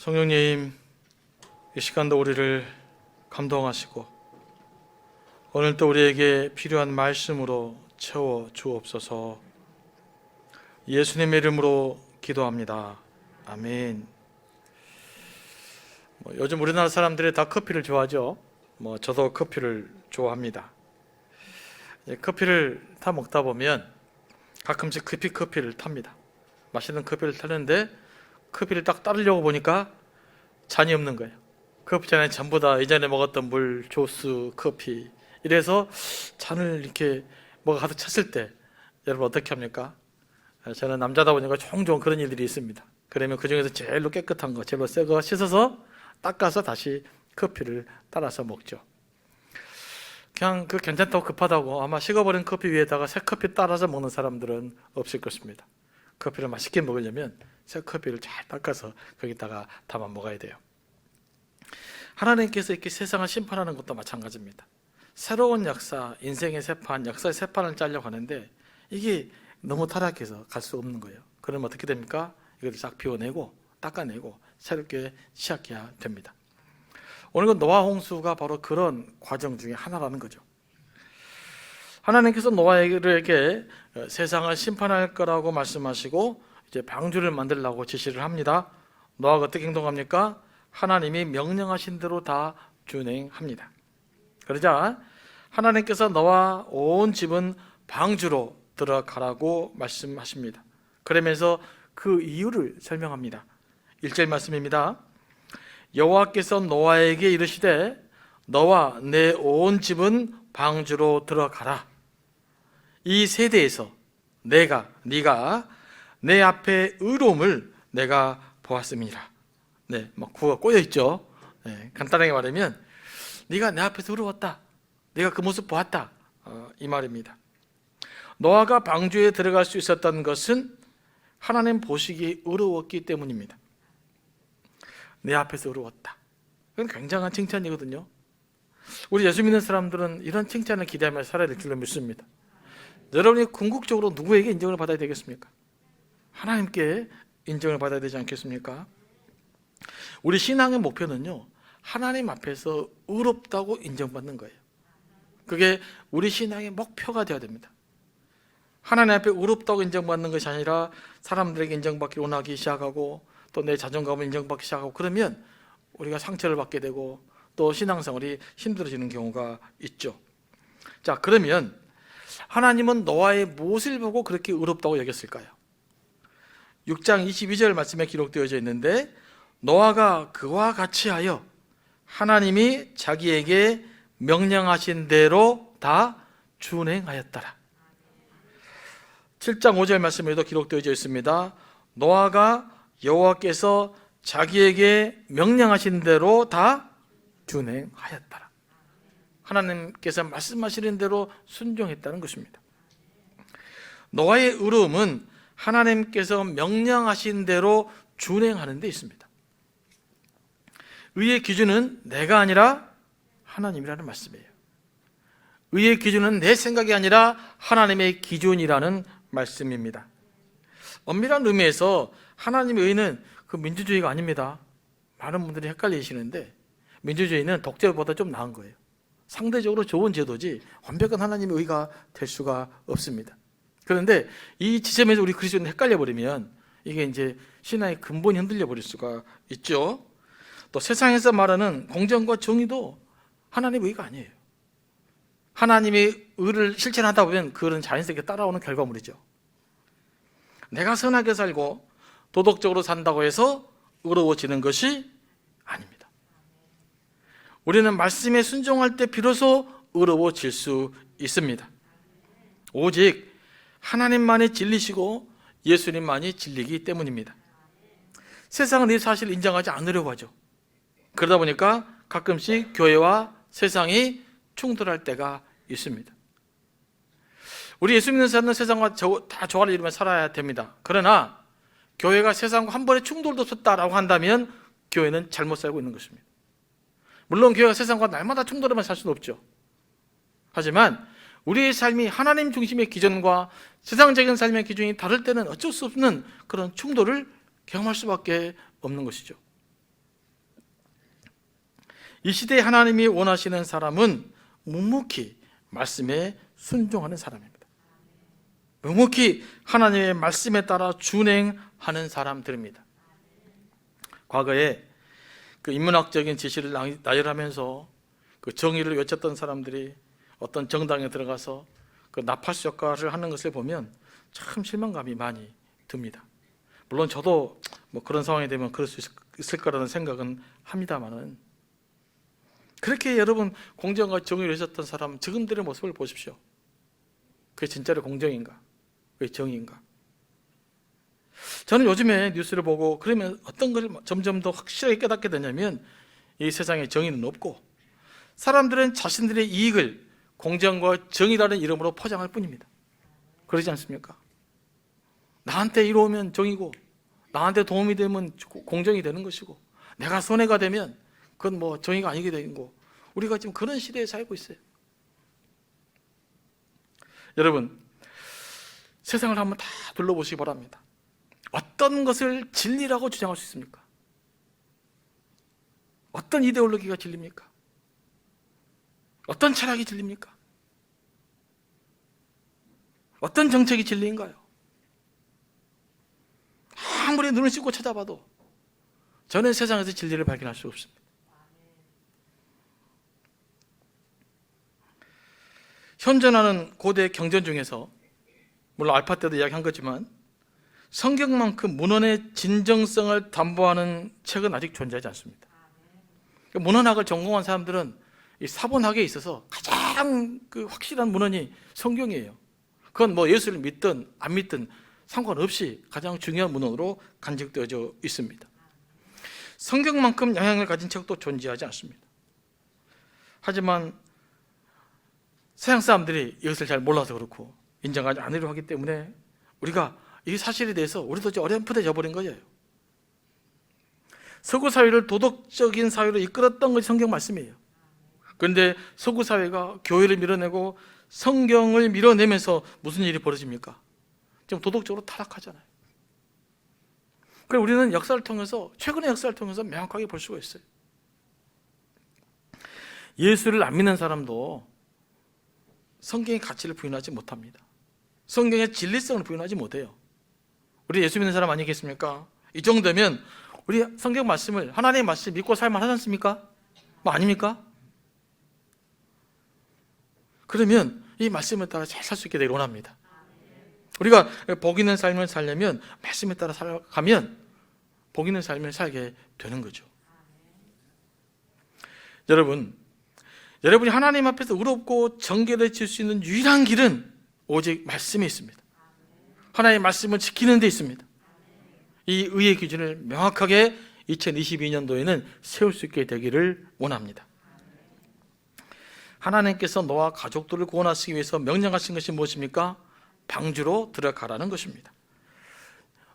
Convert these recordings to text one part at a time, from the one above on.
성령님, 이 시간도 우리를 감동하시고 오늘도 우리에게 필요한 말씀으로 채워 주옵소서. 예수님의 이름으로 기도합니다. 아멘. 요즘 우리나라 사람들이 다 커피를 좋아하죠. 저도 커피를 좋아합니다. 커피를 타 먹다 보면 가끔씩 급히 커피를 탑니다. 맛있는 커피를 타는데 커피를 딱 따르려고 보니까 잔이 없는 거예요. 커피잔에 전부 다 이전에 먹었던 물, 주스, 커피 이래서 잔을 이렇게 뭐가 가득 찼을 때 여러분 어떻게 합니까? 저는 남자다 보니까 종종 그런 일들이 있습니다. 그러면 그 중에서 제일로 깨끗한 거, 제일로 새 거 씻어서 닦아서 다시 커피를 따라서 먹죠. 그냥 괜찮다고 급하다고 아마 식어버린 커피 위에다가 새 커피 따라서 먹는 사람들은 없을 것입니다. 커피를 맛있게 먹으려면 새 커피를 잘 닦아서 거기다가 담아 먹어야 돼요. 하나님께서 이렇게 세상을 심판하는 것도 마찬가지입니다. 새로운 역사, 인생의 새판, 역사의 새판을 짜려고 하는데 이게 너무 타락해서 갈 수 없는 거예요. 그러면 어떻게 됩니까? 이걸 싹 비워내고 닦아내고 새롭게 시작해야 됩니다. 오늘 노아 홍수가 바로 그런 과정 중에 하나라는 거죠. 하나님께서 노아에게 세상을 심판할 거라고 말씀하시고 이제 방주를 만들라고 지시를 합니다. 노아가 어떻게 행동합니까? 하나님이 명령하신 대로 다 준행합니다. 그러자 하나님께서 너와 온 집은 방주로 들어가라고 말씀하십니다. 그러면서 그 이유를 설명합니다. 1절 말씀입니다. 여호와께서 노아에게 이르시되 너와 내 온 집은 방주로 들어가라. 이 세대에서 네가 내 앞에 의로움을 내가 보았습니다. 구가 꼬여 있죠. 간단하게 말하면 네가 내 앞에서 의로웠다. 네가 그 모습 보았다. 이 말입니다. 노아가 방주에 들어갈 수 있었던 것은 하나님 보시기에 의로웠기 때문입니다. 내 앞에서 의로웠다. 그건 굉장한 칭찬이거든요. 우리 예수 믿는 사람들은 이런 칭찬을 기대하며 살아야 될 줄로 믿습니다. 여러분이 궁극적으로 누구에게 인정을 받아야 되겠습니까? 하나님께 인정을 받아야 되지 않겠습니까? 우리 신앙의 목표는요, 하나님 앞에서 의롭다고 인정받는 거예요. 그게 우리 신앙의 목표가 되어야 됩니다. 하나님 앞에 의롭다고 인정받는 것이 아니라 사람들에게 인정받기 원하기 시작하고 또 내 자존감을 인정받기 시작하고 그러면 우리가 상처를 받게 되고 또 신앙생활이 힘들어지는 경우가 있죠. 자, 그러면 하나님은 노아의 무엇을 보고 그렇게 의롭다고 여겼을까요? 6장 22절 말씀에 기록되어져 있는데 노아가 그와 같이 하여 하나님이 자기에게 명령하신 대로 다 준행하였더라. 7장 5절 말씀에도 기록되어져 있습니다. 노아가 여호와께서 자기에게 명령하신 대로 다 준행하였더라. 하나님께서 말씀하시는 대로 순종했다는 것입니다. 노아의 의로움은 하나님께서 명령하신 대로 준행하는 데 있습니다. 의의 기준은 내가 아니라 하나님이라는 말씀이에요. 의의 기준은 내 생각이 아니라 하나님의 기준이라는 말씀입니다. 엄밀한 의미에서 하나님의 의는 그 민주주의가 아닙니다. 많은 분들이 헷갈리시는데 민주주의는 독재보다 좀 나은 거예요. 상대적으로 좋은 제도지 완벽한 하나님의 의가 될 수가 없습니다. 그런데 이 지점에서 우리 그리스도인이 헷갈려 버리면 이게 이제 신앙의 근본이 흔들려 버릴 수가 있죠. 또 세상에서 말하는 공정과 정의도 하나님의 의가 아니에요. 하나님의 의를 실천하다 보면 그런 자연스럽게 따라오는 결과물이죠. 내가 선하게 살고 도덕적으로 산다고 해서 의로워지는 것이 아닙니다. 우리는 말씀에 순종할 때 비로소 의로워질 수 있습니다. 오직 하나님만이 진리시고 예수님만이 진리이기 때문입니다. 세상은 이 사실을 인정하지 않으려고 하죠. 그러다 보니까 가끔씩 교회와 세상이 충돌할 때가 있습니다. 우리 예수 믿는 사람은 세상과 다 조화를 이루며 살아야 됩니다. 그러나 교회가 세상과 한 번의 충돌도 없었다라고 한다면 교회는 잘못 살고 있는 것입니다. 물론 교회가 세상과 날마다 충돌하면 살 수는 없죠. 하지만 우리의 삶이 하나님 중심의 기준과 세상적인 삶의 기준이 다를 때는 어쩔 수 없는 그런 충돌을 경험할 수밖에 없는 것이죠. 이 시대에 하나님이 원하시는 사람은 묵묵히 말씀에 순종하는 사람입니다. 묵묵히 하나님의 말씀에 따라 준행하는 사람들입니다. 과거에 그 인문학적인 지식을 나열하면서 그 정의를 외쳤던 사람들이 어떤 정당에 들어가서 그 나팔수 역할을 하는 것을 보면 참 실망감이 많이 듭니다. 물론 저도 뭐 그런 상황이 되면 그럴 수 있을 거라는 생각은 합니다만은, 그렇게 여러분 공정과 정의를 외쳤던 사람 지금들의 모습을 보십시오. 그게 진짜로 공정인가? 그게 정의인가? 저는 요즘에 뉴스를 보고 그러면 어떤 걸 점점 더 확실하게 깨닫게 되냐면, 이 세상에 정의는 없고 사람들은 자신들의 이익을 공정과 정의라는 이름으로 포장할 뿐입니다. 그러지 않습니까? 나한테 이로우면 정의고, 나한테 도움이 되면 공정이 되는 것이고, 내가 손해가 되면 그건 뭐 정의가 아니게 되는 거. 우리가 지금 그런 시대에 살고 있어요. 여러분, 세상을 한번 다 둘러보시기 바랍니다. 어떤 것을 진리라고 주장할 수 있습니까? 어떤 이데올로기가 진리입니까? 어떤 철학이 진리입니까? 어떤 정책이 진리인가요? 아무리 눈을 씻고 찾아봐도 저는 세상에서 진리를 발견할 수 없습니다. 현존하는 고대 경전 중에서, 물론 알파 때도 이야기한 거지만, 성경만큼 문헌의 진정성을 담보하는 책은 아직 존재하지 않습니다. 문헌학을 전공한 사람들은 이 사본학에 있어서 가장 그 확실한 문헌이 성경이에요. 그건 뭐 예수를 믿든 안 믿든 상관없이 가장 중요한 문헌으로 간직되어져 있습니다. 성경만큼 영향을 가진 책도 존재하지 않습니다. 하지만 서양 사람들이 이것을 잘 몰라서 그렇고 인정하지 않으려 하기 때문에 우리가 이 사실에 대해서 우리도 이제 어렴풋해져 버린 거예요. 서구 사회를 도덕적인 사회로 이끌었던 것이 성경 말씀이에요. 그런데 서구 사회가 교회를 밀어내고 성경을 밀어내면서 무슨 일이 벌어집니까? 지금 도덕적으로 타락하잖아요. 그래서 우리는 역사를 통해서, 최근의 역사를 통해서 명확하게 볼 수가 있어요. 예수를 안 믿는 사람도 성경의 가치를 부인하지 못합니다. 성경의 진리성을 부인하지 못해요. 우리 예수 믿는 사람 아니겠습니까? 이 정도면 우리 성경 말씀을, 하나님의 말씀 믿고 살만 하지 않습니까? 뭐 아닙니까? 그러면 이 말씀에 따라 잘 살 수 있게 되길 원합니다. 우리가 복 있는 삶을 살려면 말씀에 따라 살아가면 복 있는 삶을 살게 되는 거죠. 여러분이 하나님 앞에서 의롭고 정결해질 수 있는 유일한 길은 오직 말씀에 있습니다. 하나님의 말씀을 지키는 데 있습니다. 이 의의 기준을 명확하게 2022년도에는 세울 수 있게 되기를 원합니다. 하나님께서 너와 가족들을 구원하시기 위해서 명령하신 것이 무엇입니까? 방주로 들어가라는 것입니다.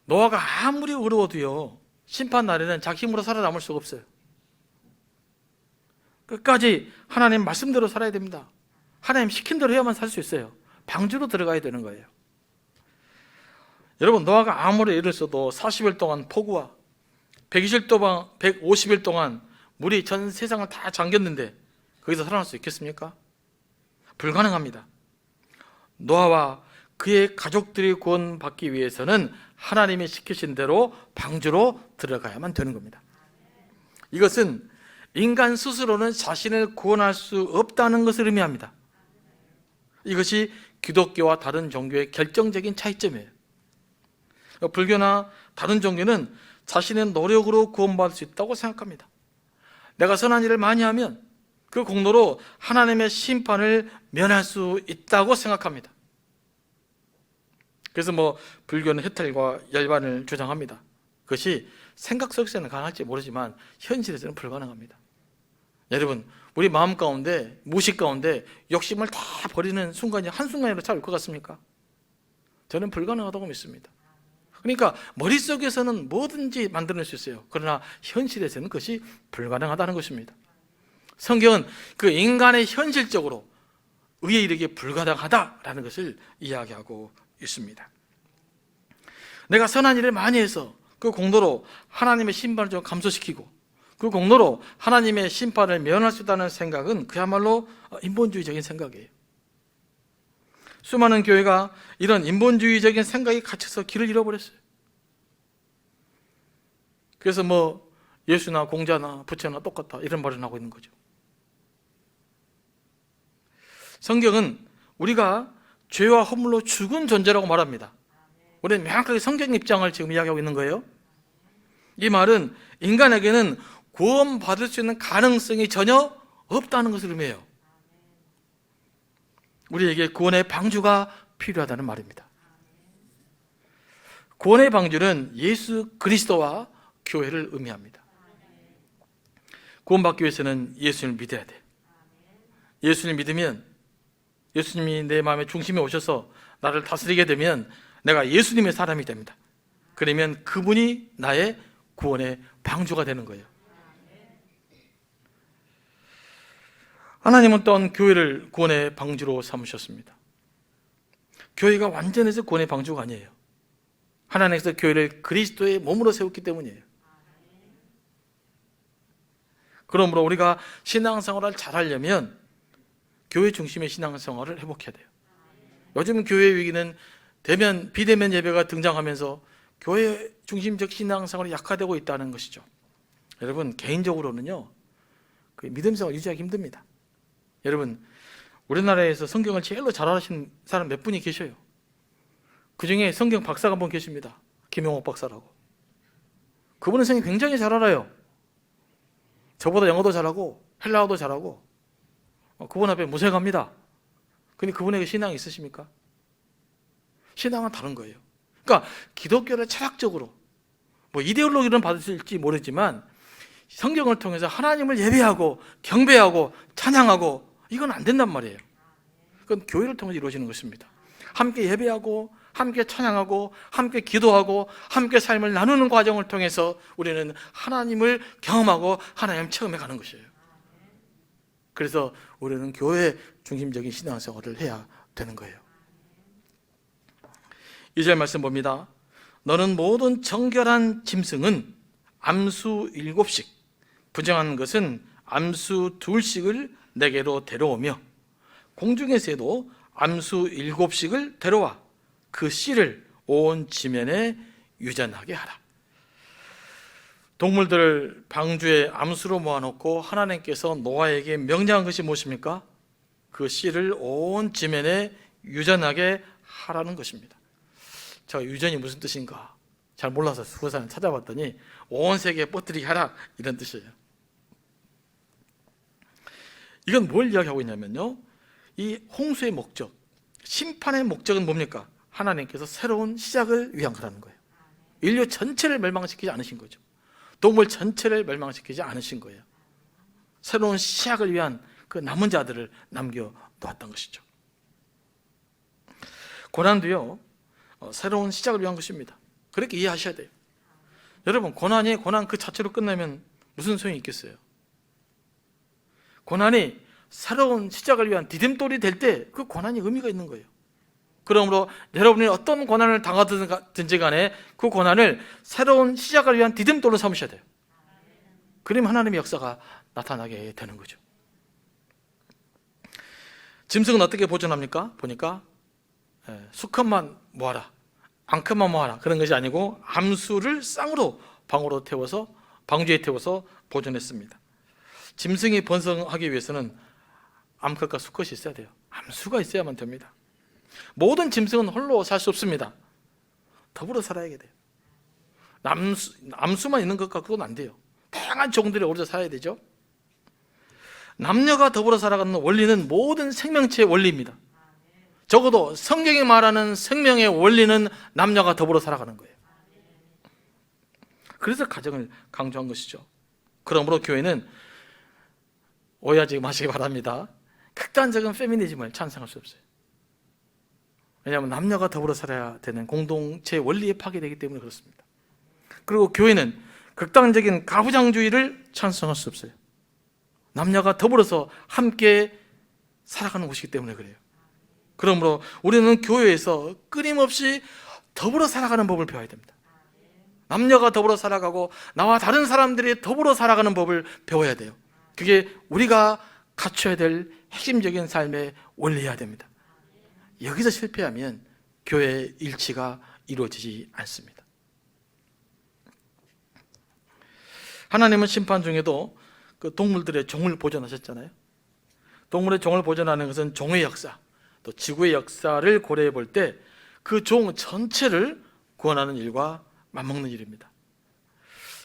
노아가 아무리 의로워도요, 심판 날에는 자기 힘으로 살아남을 수가 없어요. 끝까지 하나님 말씀대로 살아야 됩니다. 하나님 시킨 대로 해야만 살 수 있어요. 방주로 들어가야 되는 거예요. 여러분, 노아가 아무리 애를 써도 40일 동안 폭우와 150일 동안 물이 전 세상을 다 잠겼는데 거기서 살아날 수 있겠습니까? 불가능합니다. 노아와 그의 가족들이 구원받기 위해서는 하나님이 시키신 대로 방주로 들어가야만 되는 겁니다. 이것은 인간 스스로는 자신을 구원할 수 없다는 것을 의미합니다. 이것이 기독교와 다른 종교의 결정적인 차이점이에요. 불교나 다른 종교는 자신의 노력으로 구원받을 수 있다고 생각합니다. 내가 선한 일을 많이 하면 그 공로로 하나님의 심판을 면할 수 있다고 생각합니다. 그래서 불교는 해탈과 열반을 주장합니다. 그것이 생각 속에서는 가능할지 모르지만 현실에서는 불가능합니다. 여러분, 우리 마음 가운데, 무식 가운데 욕심을 다 버리는 순간이 한순간이라도 잘 올 것 같습니까? 저는 불가능하다고 믿습니다. 그러니까 머릿속에서는 뭐든지 만들어낼 수 있어요. 그러나 현실에서는 그것이 불가능하다는 것입니다. 성경은 그 인간의 현실적으로 의에 이르기에 불가능하다라는 것을 이야기하고 있습니다. 내가 선한 일을 많이 해서 그 공로로 하나님의 심판을 좀 감소시키고 그 공로로 하나님의 심판을 면할 수 있다는 생각은 그야말로 인본주의적인 생각이에요. 수많은 교회가 이런 인본주의적인 생각에 갇혀서 길을 잃어버렸어요. 그래서 예수나 공자나 부처나 똑같다 이런 말을 하고 있는 거죠. 성경은 우리가 죄와 허물로 죽은 존재라고 말합니다. 우리는 명확하게 성경 입장을 지금 이야기하고 있는 거예요. 이 말은 인간에게는 구원받을 수 있는 가능성이 전혀 없다는 것을 의미해요. 우리에게 구원의 방주가 필요하다는 말입니다. 구원의 방주는 예수 그리스도와 교회를 의미합니다. 구원받기 위해서는 예수님을 믿어야 돼요. 예수님을 믿으면, 예수님이 내 마음의 중심에 오셔서 나를 다스리게 되면 내가 예수님의 사람이 됩니다. 그러면 그분이 나의 구원의 방주가 되는 거예요. 하나님은 또한 교회를 구원의 방주로 삼으셨습니다. 교회가 완전해서 구원의 방주가 아니에요. 하나님께서 교회를 그리스도의 몸으로 세웠기 때문이에요. 그러므로 우리가 신앙생활을 잘하려면 교회 중심의 신앙생활을 회복해야 돼요. 요즘 교회 위기는 비대면 예배가 등장하면서 교회 중심적 신앙생활이 약화되고 있다는 것이죠. 여러분, 개인적으로는요, 그 믿음생활 유지하기 힘듭니다. 여러분, 우리나라에서 성경을 제일로 잘하시는 사람 몇 분이 계셔요. 그 중에 성경 박사가 한 분 계십니다. 김용옥 박사라고. 그분은 성경 굉장히 잘 알아요. 저보다 영어도 잘하고 헬라어도 잘하고 그분 앞에 무색합니다. 근데 그분에게 신앙이 있으십니까? 신앙은 다른 거예요. 그러니까 기독교를 철학적으로 이데올로기는 받으실지 모르지만 성경을 통해서 하나님을 예배하고 경배하고 찬양하고 이건 안 된단 말이에요. 그건 교회를 통해서 이루어지는 것입니다. 함께 예배하고 함께 찬양하고 함께 기도하고 함께 삶을 나누는 과정을 통해서 우리는 하나님을 경험하고 하나님 체험해 가는 것이에요. 그래서 우리는 교회 중심적인 신앙생활을 해야 되는 거예요. 2절 말씀 봅니다. 너는 모든 정결한 짐승은 암수 7씩, 부정한 것은 암수 2씩을 내게로 데려오며 공중에서도 암수 7씩을 데려와 그 씨를 온 지면에 유전하게 하라. 동물들을 방주에 암수로 모아놓고 하나님께서 노아에게 명령한 것이 무엇입니까? 그 씨를 온 지면에 유전하게 하라는 것입니다. 제가 유전이 무슨 뜻인가 잘 몰라서 수어사를 찾아봤더니 온 세계에 뻗들이게 하라 이런 뜻이에요. 이건 뭘 이야기하고 있냐면요, 이 홍수의 목적, 심판의 목적은 뭡니까? 하나님께서 새로운 시작을 위한 거라는 거예요. 인류 전체를 멸망시키지 않으신 거죠. 동물 전체를 멸망시키지 않으신 거예요. 새로운 시작을 위한 그 남은 자들을 남겨놓았던 것이죠. 고난도요, 새로운 시작을 위한 것입니다. 그렇게 이해하셔야 돼요. 여러분, 고난이 고난 그 자체로 끝나면 무슨 소용이 있겠어요? 고난이 새로운 시작을 위한 디딤돌이 될 때 그 고난이 의미가 있는 거예요. 그러므로 여러분이 어떤 고난을 당하든지 간에 그 고난을 새로운 시작을 위한 디딤돌로 삼으셔야 돼요. 그러면 하나님의 역사가 나타나게 되는 거죠. 짐승은 어떻게 보존합니까? 보니까 수컷만 모아라, 앙컷만 모아라 그런 것이 아니고 암수를 쌍으로 방주에 태워서 보존했습니다. 짐승이 번성하기 위해서는 암컷과 수컷이 있어야 돼요. 암수가 있어야만 됩니다. 모든 짐승은 홀로 살 수 없습니다. 더불어 살아야 돼요. 암수만 있는 것 같고는 안 돼요. 다양한 종들이 어우러져 살아야 되죠. 남녀가 더불어 살아가는 원리는 모든 생명체의 원리입니다. 적어도 성경이 말하는 생명의 원리는 남녀가 더불어 살아가는 거예요. 그래서 가정을 강조한 것이죠. 그러므로 교회는 오해하지 마시기 바랍니다. 극단적인 페미니즘을 찬성할 수 없어요. 왜냐하면 남녀가 더불어 살아야 되는 공동체 원리에 파괴되기 때문에 그렇습니다. 그리고 교회는 극단적인 가부장주의를 찬성할 수 없어요. 남녀가 더불어서 함께 살아가는 곳이기 때문에 그래요. 그러므로 우리는 교회에서 끊임없이 더불어 살아가는 법을 배워야 됩니다. 남녀가 더불어 살아가고 나와 다른 사람들이 더불어 살아가는 법을 배워야 돼요. 그게 우리가 갖춰야 될 핵심적인 삶의 원리여야 됩니다. 여기서 실패하면 교회의 일치가 이루어지지 않습니다. 하나님은 심판 중에도 그 동물들의 종을 보존하셨잖아요. 동물의 종을 보존하는 것은 종의 역사, 또 지구의 역사를 고려해 볼 때 그 종 전체를 구원하는 일과 맞먹는 일입니다.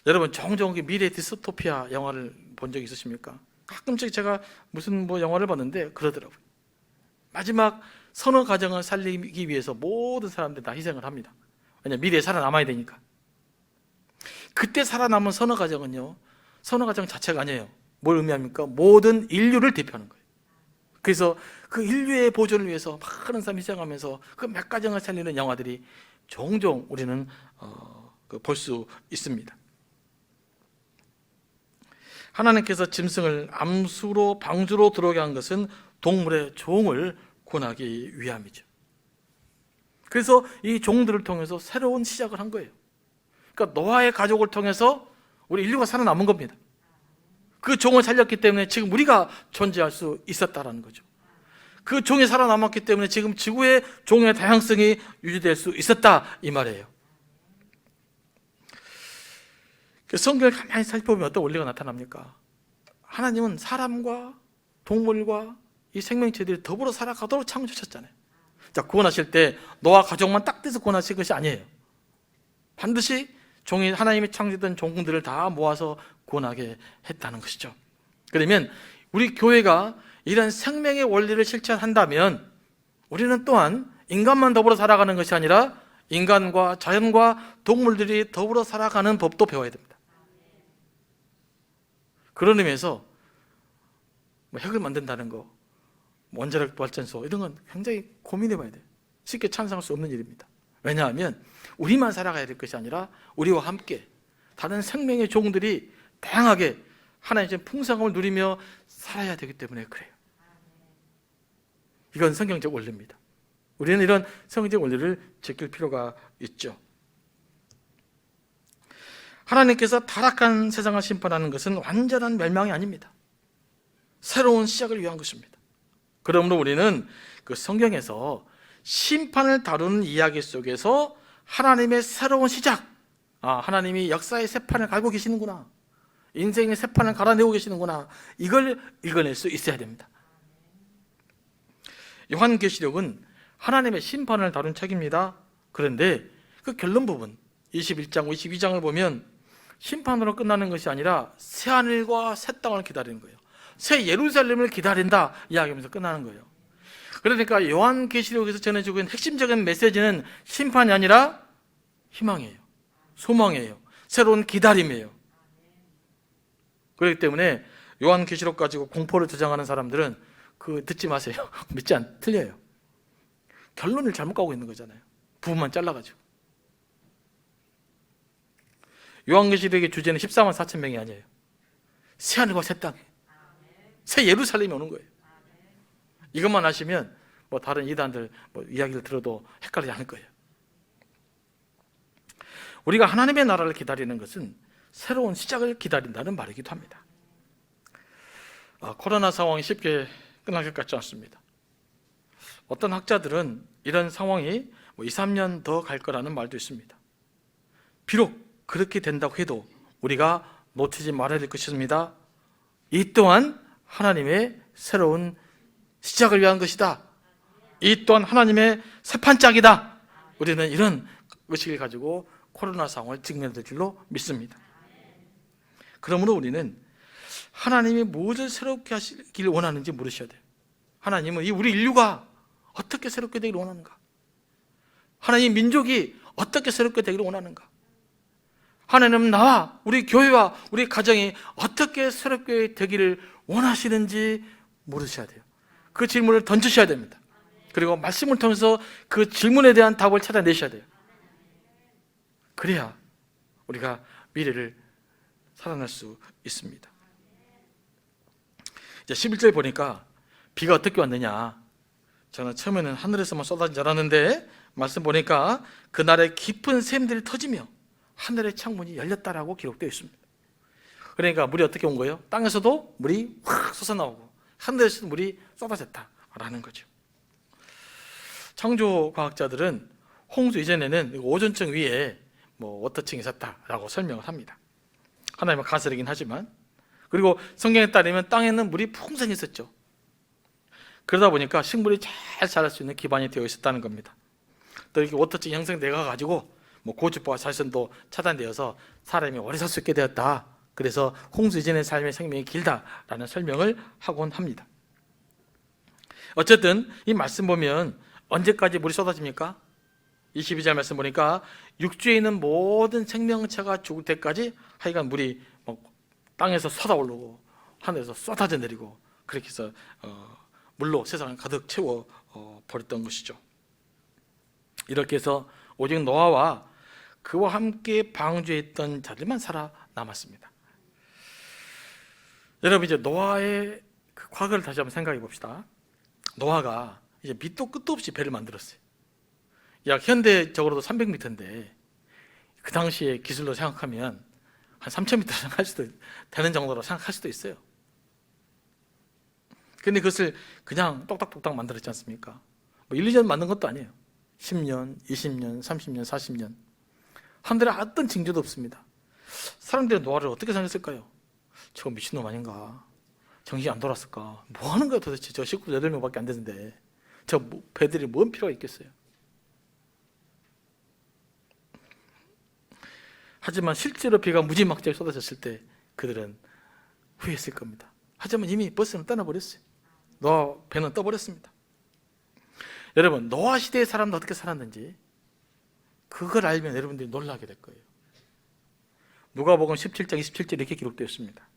여러분 종종 미래 디스토피아 영화를 본 적 있으십니까? 가끔씩 제가 무슨 영화를 봤는데 그러더라고요. 마지막 선어 가정을 살리기 위해서 모든 사람들이 다 희생을 합니다. 왜냐하면 미래에 살아남아야 되니까. 그때 살아남은 선어 가정은요, 선어 가정 자체가 아니에요. 뭘 의미합니까? 모든 인류를 대표하는 거예요. 그래서 그 인류의 보존을 위해서 많은 사람이 희생하면서 그 몇 가정을 살리는 영화들이 종종 우리는 볼 수 있습니다. 하나님께서 짐승을 암수로 방주로 들어오게 한 것은 동물의 종을 구원하기 위함이죠. 그래서 이 종들을 통해서 새로운 시작을 한 거예요. 그러니까 노아의 가족을 통해서 우리 인류가 살아남은 겁니다. 그 종을 살렸기 때문에 지금 우리가 존재할 수 있었다라는 거죠. 그 종이 살아남았기 때문에 지금 지구의 종의 다양성이 유지될 수 있었다 이 말이에요. 성경을 가만히 살펴보면 어떤 원리가 나타납니까? 하나님은 사람과 동물과 이 생명체들이 더불어 살아가도록 창조하셨잖아요. 자, 구원하실 때 노아 가족만 딱 떼서 구원하실 것이 아니에요. 반드시 하나님이 창조된 종들을 다 모아서 구원하게 했다는 것이죠. 그러면 우리 교회가 이런 생명의 원리를 실천한다면 우리는 또한 인간만 더불어 살아가는 것이 아니라 인간과 자연과 동물들이 더불어 살아가는 법도 배워야 됩니다. 그런 의미에서 핵을 만든다는 거, 원자력 발전소 이런 건 굉장히 고민해 봐야 돼요. 쉽게 찬성할 수 없는 일입니다. 왜냐하면 우리만 살아가야 될 것이 아니라 우리와 함께 다른 생명의 종들이 다양하게 하나님의 풍성함을 누리며 살아야 되기 때문에 그래요. 이건 성경적 원리입니다. 우리는 이런 성경적 원리를 지킬 필요가 있죠. 하나님께서 타락한 세상을 심판하는 것은 완전한 멸망이 아닙니다. 새로운 시작을 위한 것입니다. 그러므로 우리는 그 성경에서 심판을 다루는 이야기 속에서 하나님의 새로운 시작, 하나님이 역사의 새판을 갈고 계시는구나, 인생의 새판을 갈아내고 계시는구나, 이걸 읽어낼 수 있어야 됩니다. 요한계시록은 하나님의 심판을 다룬 책입니다. 그런데 그 결론 부분 21장, 22장을 보면 심판으로 끝나는 것이 아니라 새하늘과 새 땅을 기다리는 거예요. 새 예루살렘을 기다린다 이야기하면서 끝나는 거예요. 그러니까 요한계시록에서 전해주고 있는 핵심적인 메시지는 심판이 아니라 희망이에요. 소망이에요. 새로운 기다림이에요. 그렇기 때문에 요한계시록 가지고 공포를 주장하는 사람들은 듣지 마세요. 틀려요. 결론을 잘못 가고 있는 거잖아요. 부분만 잘라가지고. 요한계시록의 주제는 14만 4천 명이 아니에요. 새하늘과 새 땅, 새 예루살렘이 오는 거예요. 이것만 아시면 다른 이단들 이야기를 들어도 헷갈리지 않을 거예요. 우리가 하나님의 나라를 기다리는 것은 새로운 시작을 기다린다는 말이기도 합니다. 코로나 상황이 쉽게 끝날 것 같지 않습니다. 어떤 학자들은 이런 상황이 2, 3년 더 갈 거라는 말도 있습니다. 비록 그렇게 된다고 해도 우리가 놓치지 말아야 될 것입니다. 이 또한 하나님의 새로운 시작을 위한 것이다. 이 또한 하나님의 새판짝이다. 우리는 이런 의식을 가지고 코로나 상황을 직면할 줄로 믿습니다. 그러므로 우리는 하나님이 무엇을 새롭게 하시길 원하는지 물으셔야 돼요. 하나님은 우리 인류가 어떻게 새롭게 되기를 원하는가? 하나님 민족이 어떻게 새롭게 되기를 원하는가? 하나님은 나와 우리 교회와 우리 가정이 어떻게 새롭게 되기를 원하시는지 물으셔야 돼요. 그 질문을 던지셔야 됩니다. 그리고 말씀을 통해서 그 질문에 대한 답을 찾아내셔야 돼요. 그래야 우리가 미래를 살아날 수 있습니다. 이제 11절 보니까 비가 어떻게 왔느냐, 저는 처음에는 하늘에서만 쏟아진 줄 알았는데 말씀 보니까 그날에 깊은 샘들이 터지며 하늘의 창문이 열렸다라고 기록되어 있습니다. 그러니까 물이 어떻게 온 거예요? 땅에서도 물이 확 솟아나오고 하늘에서도 물이 쏟아졌다라는 거죠. 창조과학자들은 홍수 이전에는 오존층 위에 워터층이 있었다라고 설명을 합니다. 하나님은 가설이긴 하지만, 그리고 성경에 따르면 땅에는 물이 풍성히 있었죠. 그러다 보니까 식물이 잘 자랄 수 있는 기반이 되어 있었다는 겁니다. 또 이렇게 워터층이 형성되어 가지고 고주파와 살선도 차단되어서 사람이 오래 살 수 있게 되었다. 그래서 홍수 이전의 삶의 생명이 길다라는 설명을 하곤 합니다. 어쨌든 이 말씀 보면 언제까지 물이 쏟아집니까? 22절 말씀 보니까 육지에 있는 모든 생명체가 죽을 때까지 하여간 물이 땅에서 쏟아오르고 하늘에서 쏟아져 내리고 그렇게 해서 물로 세상을 가득 채워 버렸던 것이죠. 이렇게 해서 오직 노아와 그와 함께 방주했던 자들만 살아남았습니다. 여러분, 이제 노아의 그 과거를 다시 한번 생각해 봅시다. 노아가 이제 밑도 끝도 없이 배를 만들었어요. 약 현대적으로도 300m인데 그 당시에 기술로 생각하면 한 3000m 생각할 수도 되는 정도로 생각할 수도 있어요. 근데 그것을 그냥 똑딱똑딱 만들었지 않습니까? 1, 2년 만든 것도 아니에요. 10년, 20년, 30년, 40년. 하늘에 어떤 징조도 없습니다. 사람들이 노아를 어떻게 생각했을까요? 저거 미친놈 아닌가? 정신이 안 돌았을까? 뭐 하는 거야 도대체? 저 식구 8명밖에 안 되는데 저 배들이 뭔 필요가 있겠어요? 하지만 실제로 비가 무지막지하게 쏟아졌을 때 그들은 후회했을 겁니다. 하지만 이미 버스는 떠나버렸어요. 노아 배는 떠버렸습니다. 여러분, 노아 시대의 사람도 어떻게 살았는지 그걸 알면 여러분들이 놀라게 될 거예요. 누가복음 17장 27절 이렇게 기록되어 있습니다.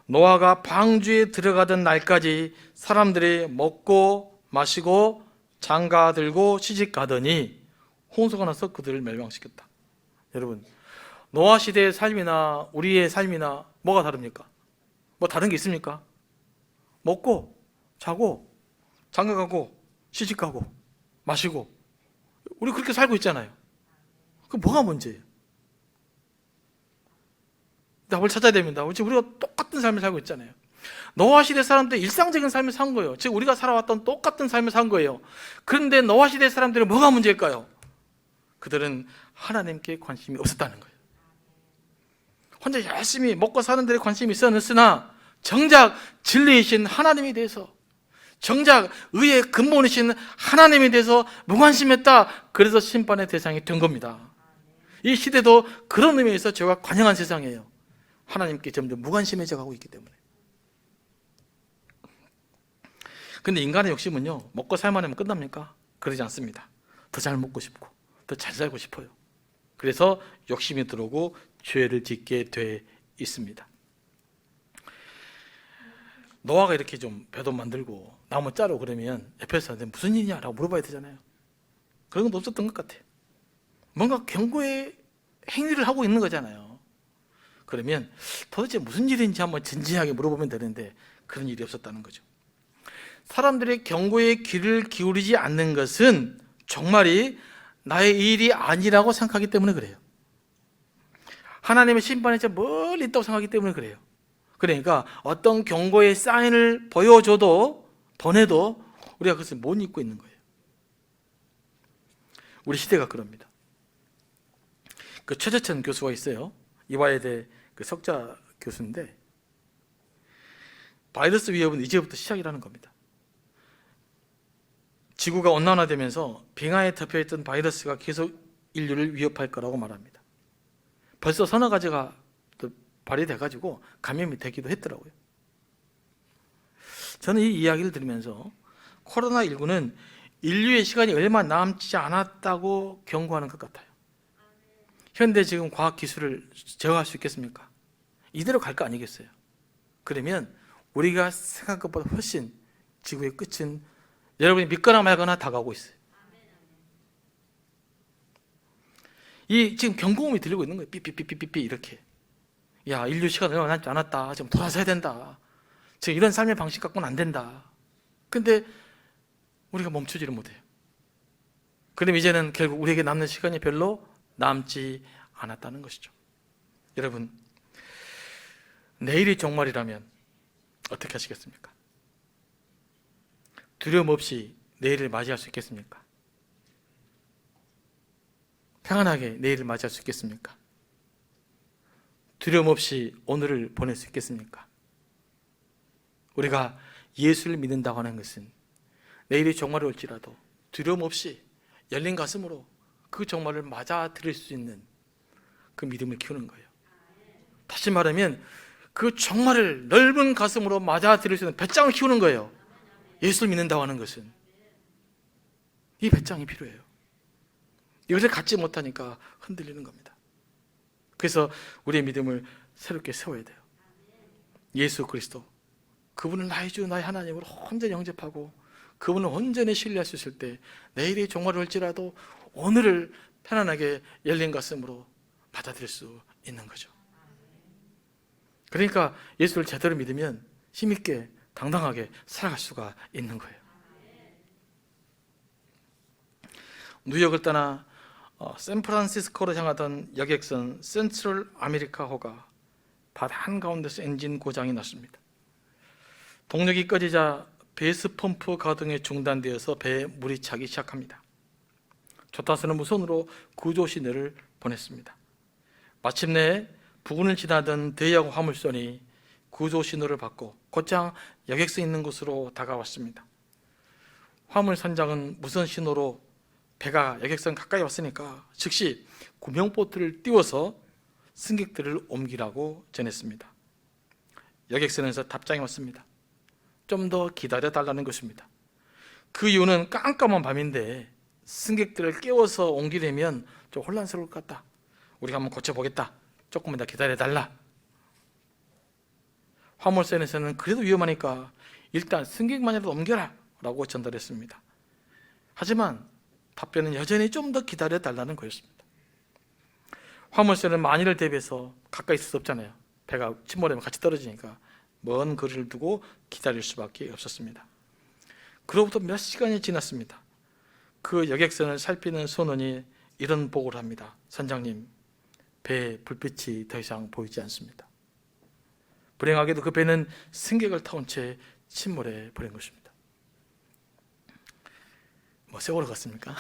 노아가 방주에 들어가던 날까지 사람들이 먹고 마시고 장가 들고 시집 가더니 홍수가 나서 그들을 멸망시켰다. 여러분, 노아 시대의 삶이나 우리의 삶이나 뭐가 다릅니까? 뭐 다른 게 있습니까? 먹고 자고 장가 가고 시집 가고 마시고 우리 그렇게 살고 있잖아요. 그 뭐가 문제예요? 답을 찾아야 됩니다. 우리가 똑같은 삶을 살고 있잖아요. 노아 시대 사람들 일상적인 삶을 산 거예요. 즉 우리가 살아왔던 똑같은 삶을 산 거예요. 그런데 노아 시대 사람들은 뭐가 문제일까요? 그들은 하나님께 관심이 없었다는 거예요. 혼자 열심히 먹고 사는 데에 관심이 있었으나 정작 진리이신 하나님에 대해서, 정작 의의 근본이신 하나님에 대해서 무관심했다. 그래서 심판의 대상이 된 겁니다. 이 시대도 그런 의미에서 죄가 관영한 세상이에요. 하나님께 점점 무관심해져 가고 있기 때문에. 근데 인간의 욕심은요, 먹고 살만 하면 끝납니까? 그러지 않습니다. 더 잘 먹고 싶고 더 잘 살고 싶어요. 그래서 욕심이 들어오고 죄를 짓게 돼 있습니다. 노아가 이렇게 좀 배도 만들고 나무 자르고 그러면 옆에서 무슨 일이냐라고 물어봐야 되잖아요. 그런 건 없었던 것 같아요. 뭔가 경고의 행위를 하고 있는 거잖아요. 그러면 도대체 무슨 일인지 한번 진지하게 물어보면 되는데 그런 일이 없었다는 거죠. 사람들의 경고에 귀를 기울이지 않는 것은 정말이 나의 일이 아니라고 생각하기 때문에 그래요. 하나님의 심판이 저 멀리 있다고 생각하기 때문에 그래요. 그러니까 어떤 경고의 사인을 보여줘도 보내도 우리가 그것을 못 잊고 있는 거예요. 우리 시대가 그럽니다. 그 최재천 교수가 있어요. 이화여대 그 석자 교수인데 바이러스 위협은 이제부터 시작이라는 겁니다. 지구가 온난화되면서 빙하에 덮여있던 바이러스가 계속 인류를 위협할 거라고 말합니다. 벌써 서너 가지가 발휘돼가지고 감염이 되기도 했더라고요. 저는 이 이야기를 들으면서 코로나19는 인류의 시간이 얼마 남지 않았다고 경고하는 것 같아요. 현대 지금 과학기술을 제어할 수 있겠습니까? 이대로 갈 거 아니겠어요? 그러면 우리가 생각한 것보다 훨씬 지구의 끝은 여러분이 믿거나 말거나 다가오고 있어요. 이 지금 경고음이 들리고 있는 거예요. 삐삐삐삐삐 이렇게. 야, 인류 시간 얼마 남지 않았다. 지금 돌아서야 된다. 지금 이런 삶의 방식 갖고는 안 된다. 근데 우리가 멈추지를 못해요. 그럼 이제는 결국 우리에게 남는 시간이 별로 남지 않았다는 것이죠. 여러분, 내일이 종말이라면 어떻게 하시겠습니까? 두려움 없이 내일을 맞이할 수 있겠습니까? 평안하게 내일을 맞이할 수 있겠습니까? 두려움 없이 오늘을 보낼 수 있겠습니까? 우리가 예수를 믿는다고 하는 것은 내일이 종말이 올지라도 두려움 없이 열린 가슴으로 그 종말을 맞아들일 수 있는 그 믿음을 키우는 거예요. 다시 말하면 그 종말을 넓은 가슴으로 맞아들일 수 있는 배짱을 키우는 거예요. 예수를 믿는다고 하는 것은 이 배짱이 필요해요. 이것을 갖지 못하니까 흔들리는 겁니다. 그래서 우리의 믿음을 새롭게 세워야 돼요. 예수 그리스도, 그분을 나의 주 나의 하나님으로 온전히 영접하고 그분을 온전히 신뢰할 수 있을 때 내일이 종말이 올지라도 오늘을 편안하게 열린 가슴으로 받아들일 수 있는 거죠. 그러니까 예수를 제대로 믿으면 힘있게 당당하게 살아갈 수가 있는 거예요. 뉴욕을 떠나 샌프란시스코로 향하던 여객선 센트럴 아메리카호가 바다 한가운데서 엔진 고장이 났습니다. 동력이 꺼지자 배수 펌프 가동이 중단되어서 배에 물이 차기 시작합니다. 조타수는 무선으로 구조 신호를 보냈습니다. 마침내 부근을 지나던 대형 화물선이 구조 신호를 받고 곧장 여객선이 있는 곳으로 다가왔습니다. 화물 선장은 무선 신호로 배가 여객선 가까이 왔으니까 즉시 구명보트를 띄워서 승객들을 옮기라고 전했습니다. 여객선에서 답장이 왔습니다. 좀 더 기다려달라는 것입니다. 그 이유는 깜깜한 밤인데 승객들을 깨워서 옮기려면 좀 혼란스러울 것 같다. 우리가 한번 고쳐보겠다. 조금만 더 기다려달라. 화물선에서는 그래도 위험하니까 일단 승객만이라도 옮겨라 라고 전달했습니다. 하지만 답변은 여전히 좀 더 기다려달라는 거였습니다. 화물선은 만일을 대비해서 가까이 있을 수 없잖아요. 배가 침몰하면 같이 떨어지니까 먼 거리를 두고 기다릴 수밖에 없었습니다. 그로부터 몇 시간이 지났습니다. 그 여객선을 살피는 선원이 이런 보고를 합니다. 선장님, 배에 불빛이 더 이상 보이지 않습니다. 불행하게도 그 배는 승객을 타온 채 침몰해 버린 것입니다. 뭐 세월호 같습니까?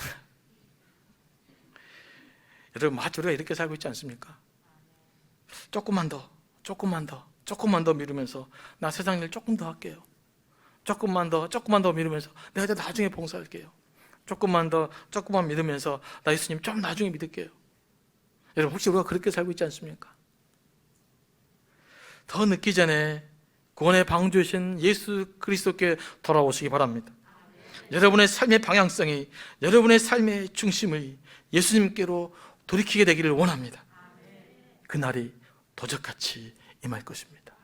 여러분, 마치 우리가 이렇게 살고 있지 않습니까? 조금만 더 미루면서 나 세상 일 조금 더 할게요. 조금만 더 미루면서 내가 나중에 봉사할게요. 조금만 믿으면서 나 예수님 좀 나중에 믿을게요. 여러분, 혹시 우리가 그렇게 살고 있지 않습니까? 더 늦기 전에 구원의 방주이신 예수 그리스도께 돌아오시기 바랍니다. 여러분의 삶의 방향성이, 여러분의 삶의 중심을 예수님께로 돌이키게 되기를 원합니다. 그날이 도적같이 임할 것입니다.